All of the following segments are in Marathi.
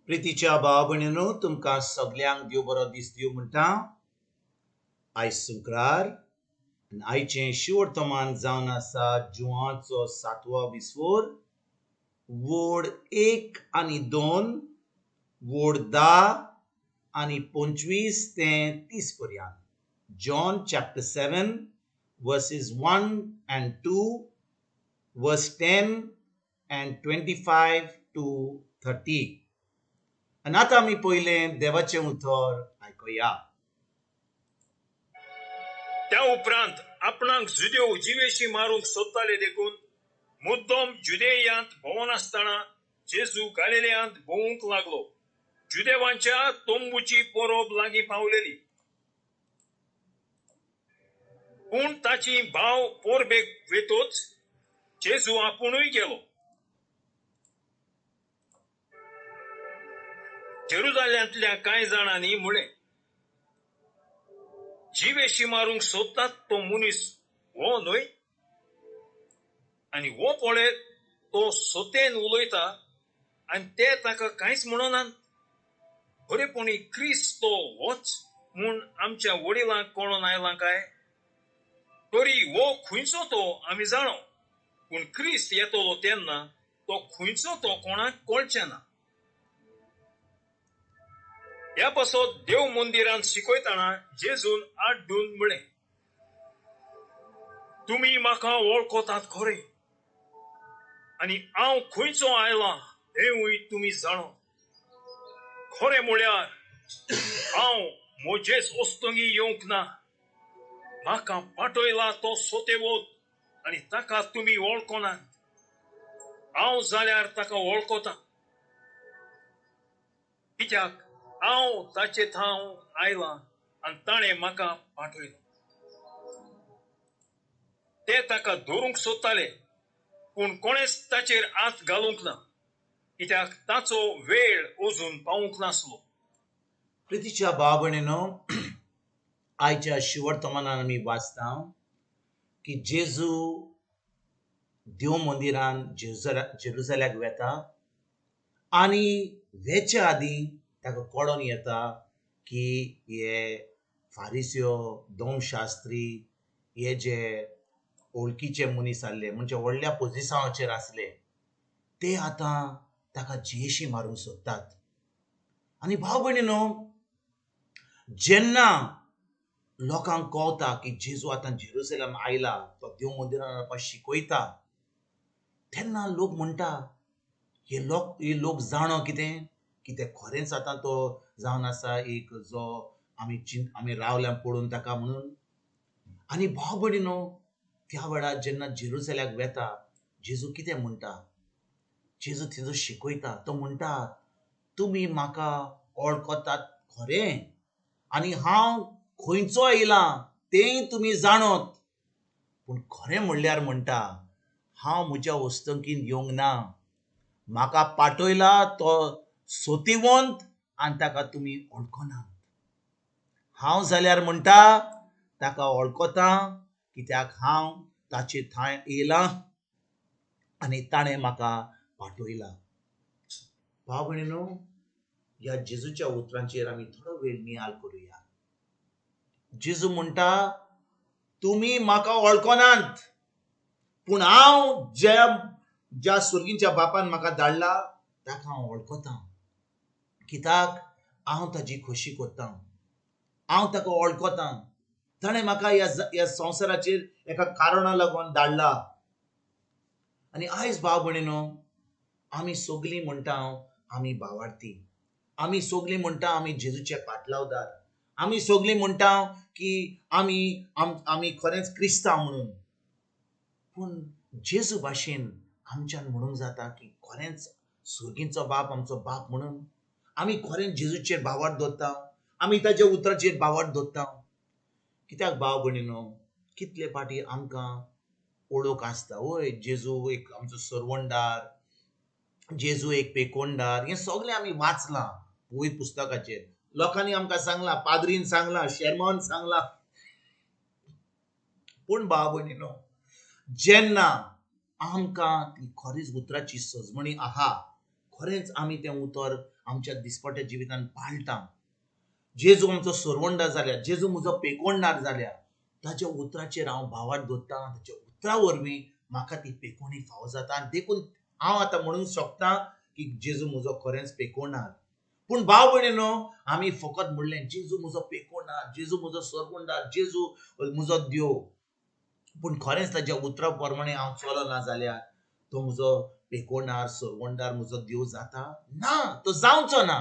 प्रितीच्या भाव भयणीनो, तुमकां सगल्यांक देव बरो दीस दिवं म्हणटा. आयज शुक्रार आनी आयचें शिवर्तमान जावन आसा जुवाचो 7वो विसवोर, वोड 1 आनी 2, वोड 10 आनी 25 ते 30 पर्यंत. John chapter 7 verses 1 and 2, verse 10 and 25 to 30. आणि आता आमी पयलें देवाचें उतर आयकुया. त्या उपरांत आपणाक जुदेव जिवेशी मारूंक सोदताले देखून मुद्दम जुदेयांत भोंवनासतना जेजू गालिलेयांत भोंवूंक लागलो. जुदेवांच्या तोंबूची परोब लागीं पावलेली, पूण ताची भाव पोरबेक वेतोच जेजू आपुणूय गेलो. जेरुजाल्यांतल्या कांय जाणांनी म्हळें, जिवेशी मारूंक सोदतात तो मनीस हो न्हय, आनी हो पळय तो सोतेन उलयता आनी ते ताका कांयच म्हणनात. खरेपणी क्रिस्त तो होच म्हूण आमच्या वडिलांक कळोन आयला काय? तरी हो खंयचो तो आमी जाणो, पूण क्रिस्त येतलो तेन्ना तो खंयचो तो कोणाक कळचें ना. ह्या पासत देव मंदिरांत शिकयतना जेजून आड्डून म्हळें, तुमी म्हाका वळखतात खरें, आनी हांव खंयचो आयला हेंवूय तुमी जाणो. खरें म्हळ्यार हांव म्हजेच ओस्तंगी येवंक ना. म्हाका पाठयला तो सोतेवोत आनी ताका तुमी वळखनात. हांव जाल्यार ताका वळखता, कित्याक हांव ताचे थाव आयला आनी ताणें म्हाका पाठयलो. ते ताका धरूंक सोदताले, पूण कोणेच ताचेर हात घालूंक ना, कित्याक ताचो वेळ अजून पावूंक नासलो. प्रितीच्या भाव भयणीनो, आयच्या शिवर्तमानान आमी वाचता की जेजू देव मंदिरान जेरुसल्याक वेता आनी वेच्या आदीं ताका कळोन येता की हे फारिस्यो, धर्मशास्त्री, हे जे वळखीचे मनीस आसले, म्हणजे व्हडल्या पोजिशनाचेर आसले, ते आतां ताका जेशी मारूंक सोदतात. आनी भाव भयणीनो, जेन्ना लोकांक कळटा की जेजू आतां जेरुसलेम आयला, तो देव मंदिरान वचपाक शिकयता, तेन्ना लोक म्हणटा, हे लोक जाणो कितें की ते खरेंच आतां तो जावन आसा एक जो आमी रावल्या पळोवन ताका म्हणून. आनी भाव भयणीनो, त्या वेळार जेन्ना जेरुसल्याक वेता, जेजू कितें म्हणटा? जेजू थंयसर शिकयता. तो म्हणटा, तुमी म्हाका वळखतात खरें, आनी हांव खंयचो येयला तेंय तुमी जाणोत. पूण खरें म्हणल्यार म्हणटा, हांव म्हज्या वस्तंकीन येवंक ना. म्हाका पाठयला तो सोतिवंत आनी ताका तुमी वळखनात. हांव जाल्यार म्हणटा ताका वळखता, कित्याक हांव ताचे थंय येयला आनी ताणें म्हाका पाठयला. भाव भयणीनो, ह्या जेजूच्या उतरांचेर आमी थोडो वेळ नियाळ करुया. जेजू म्हणटा, तुमी म्हाका वळखनात, पूण हांव ज्या सुर्गीच्या बापान म्हाका धाडला ताका हांव वळखता, कित्याक हांव ताची खोशी करता. हांव ताका वळखता. ताणें म्हाका ह्या संवसाराचेर एका कारणा लागून धाडला. आनी आयज भाव भयणीनो, आमी सगळीं म्हणटा आमी भावार्थी, आमी सगळीं म्हणटा आमी जेजूचे पाटलावदार, आमी सगळीं म्हणटा की आमी खरेंच क्रिस्तांव म्हणून. पूण जेजू भाशेन आमच्यान म्हणूंक जाता की खरेंच सुर्गीचो बाप आमचो बाप म्हणून? आमी खरेंच जेजूचेर भावार्थ दवरता? आमी ताच्या उतराचेर भावार्थ दवरता? कित्याक भाव भयणीनो, कितले फाटी आमकां ओळख आसता, वय जेजू एक आमचो सरवंडार, जेजू एक पेकोंडार, हें सगळें आमी वाचलां पवित्र पुस्तकाचेर. लोकांनी आमकां सांगलां, पाद्रीन सांगलां, शर्मान सांगलां. पूण भाव भयणीनो, जेन्ना आमकां ती खरीच उतराची सजमणी आहा, खरेंच आमी तें उतर आमच्या दिसपट्या जिवितान पाळटा. जेजू आमचो सोरवंडा जाल्यार, जेजू म्हजो पेकोणदार जाल्यार, ताच्या उतराचेर हांव भावार्थ दवरतां. ताच्या उतरा वरवीं म्हाका ती पेकोवणी फावो जाता आनी देखून हांव आतां म्हणूंक शकतां की जेजू म्हजो खरेंच पेकोवणार. पूण भाव भयणीनो, आमी फकत म्हणलें जेजू म्हजो पेकोवणार, जेजू म्हजो सोरवंडार, जेजू म्हजो देव. पूण खरेंच ताच्या उतरा प्रमाणे हांव चलना जाल्यार तो म्हजो पेकोवणार, सोरवंडार, म्हजो देव जाता? ना, तो जावचो ना.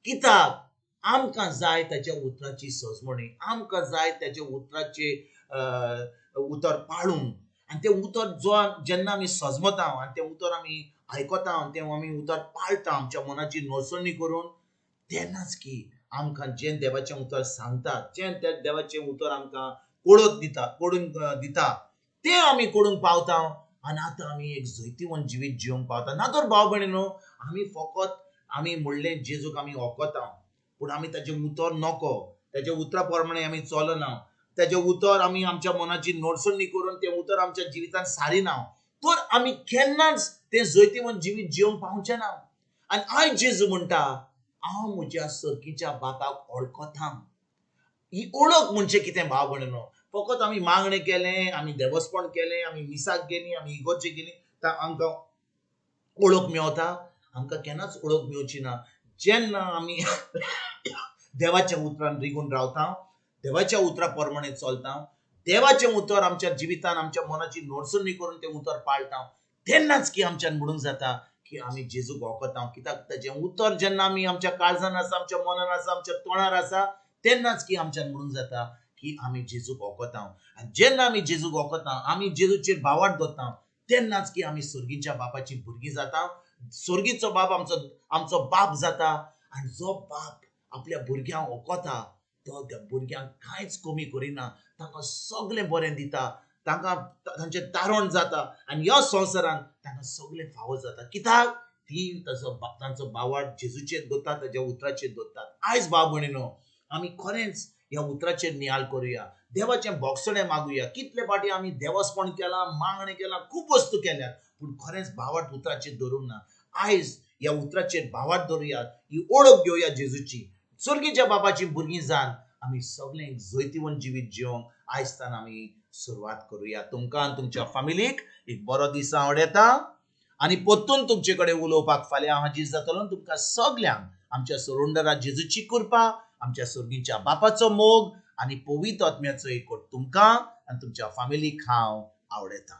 कित्याक? आमकां जाय ताच्या उतराची सजमणी, आमकां जाय ताच्या उतराचे उतर पाळूंक. आनी तें उतर जेन्ना आमी सजमता आनी तें उतर आमी आयकता, तें आमी उतर पाळटा आमच्या मनाची नोळसणी करून, तेन्नाच की आमकां जें देवाचें उतर सांगता, जें त्या देवाचें उतर आमकां कळून दिता तें आमी कळूंक पावता. आनी आतां आमी एक जैतिवंत जिवीत जिवंक पावता. ना तर भाव भयणीनो, आमी फकत आमी म्हणलें जेजूक आमी वळखता, पूण आमी ताचें उतर नको, ताच्या उतरा प्रमाणे आमी चलना, ताचें उतर आमी आमच्या मनाची नोळसणी करून तें उतर आमच्या जिवितांत सारिना, तर आमी केन्नाच तें जैतिवंत जिवीत जिवंक पावचें ना. आनी आयज जेजू म्हणटा, हांव म्हज्या सर्गीच्या बापाक वळखतां. ही ओळख म्हणजे कितें भाव भयणीनो? फकत आमी मागणें केलें, आमी देवस्पण केलें, आमी मिसाक गेलीं, आमी इगोर्जे गेलीं, आमकां ओळख मेवता? आमकां केन्नाच ओळख मेवची ना. जेन्ना आमी देवाच्या उतरान रिगून रावता, देवाच्या उतरा प्रमाणे चलता, देवाचें उतर आमच्या जिवितान आमच्या मनाची नोळसणी करून तें उतर पाळटा, तेन्नाच की आमच्यान म्हणूंक जाता की आमी जेजूक वळखता. कित्याक ताचें उतर जेन्ना आमी आमच्या काळजान आसा, आमच्या मनान आसा, आमच्या तोंडार आसा, तेन्नाच की आमच्यान म्हणूंक जाता की आमी जेजूक वळखता. आनी जेन्ना आमी जेजूक वळखता, आमी जेजूचेर भावार्थ दवरता, तेन्नाच की आमी सर्गीच्या बापाची भुरगीं जाता. सर्गीचो बाप आमचो बाप जाता. आनी जो बाप आपल्या भुरग्यांक वळखता, तो त्या भुरग्यांक कांयच कमी करिना, तांकां सगळें बरें दिता, तांकां तांचें तारण जाता आनी ह्या संवसारान तांकां सगळें फावो जाता. कित्याक? ती तांचो भावार्थ जेजूचेर दवरतात, ताच्या उतराचेर दवरतात. आयज भाव भयणीनो, आमी खरेंच ह्या उतराचेर नियाळ करुया, देवाचें बोगसणें मागुया. कितले फाटी आमी देवस्पण केलां, मागणें केलां, खूब वस्तू केल्यात, पूण खरेंच भावार्थ उतराचेर दवरूंक ना. आयज ह्या उतराचेर भावार्थ दवरुया, ही ओळख घेवया जेजूची, सर्गीच्या बापाची भुरगीं जावन आमी सगळें जैतिवंत जिवीत जिवंक आयजतान आमी सुरवात करुया. तुमकां आनी तुमच्या फॅमिलीक एक बरो दीस हांव उडयतां आनी परतून तुमचे कडेन उलोवपाक फाल्यां हाजीर जातलो. तुमकां सगल्यांक आमच्या सोरवंडरा जेजूची कृपा, आमच्या सर्गीच्या बापाचो मोग आनी पवित्र आत्म्याचो एकवट तुमकां आनी तुमच्या फॅमिलीक हांव आवडयतां.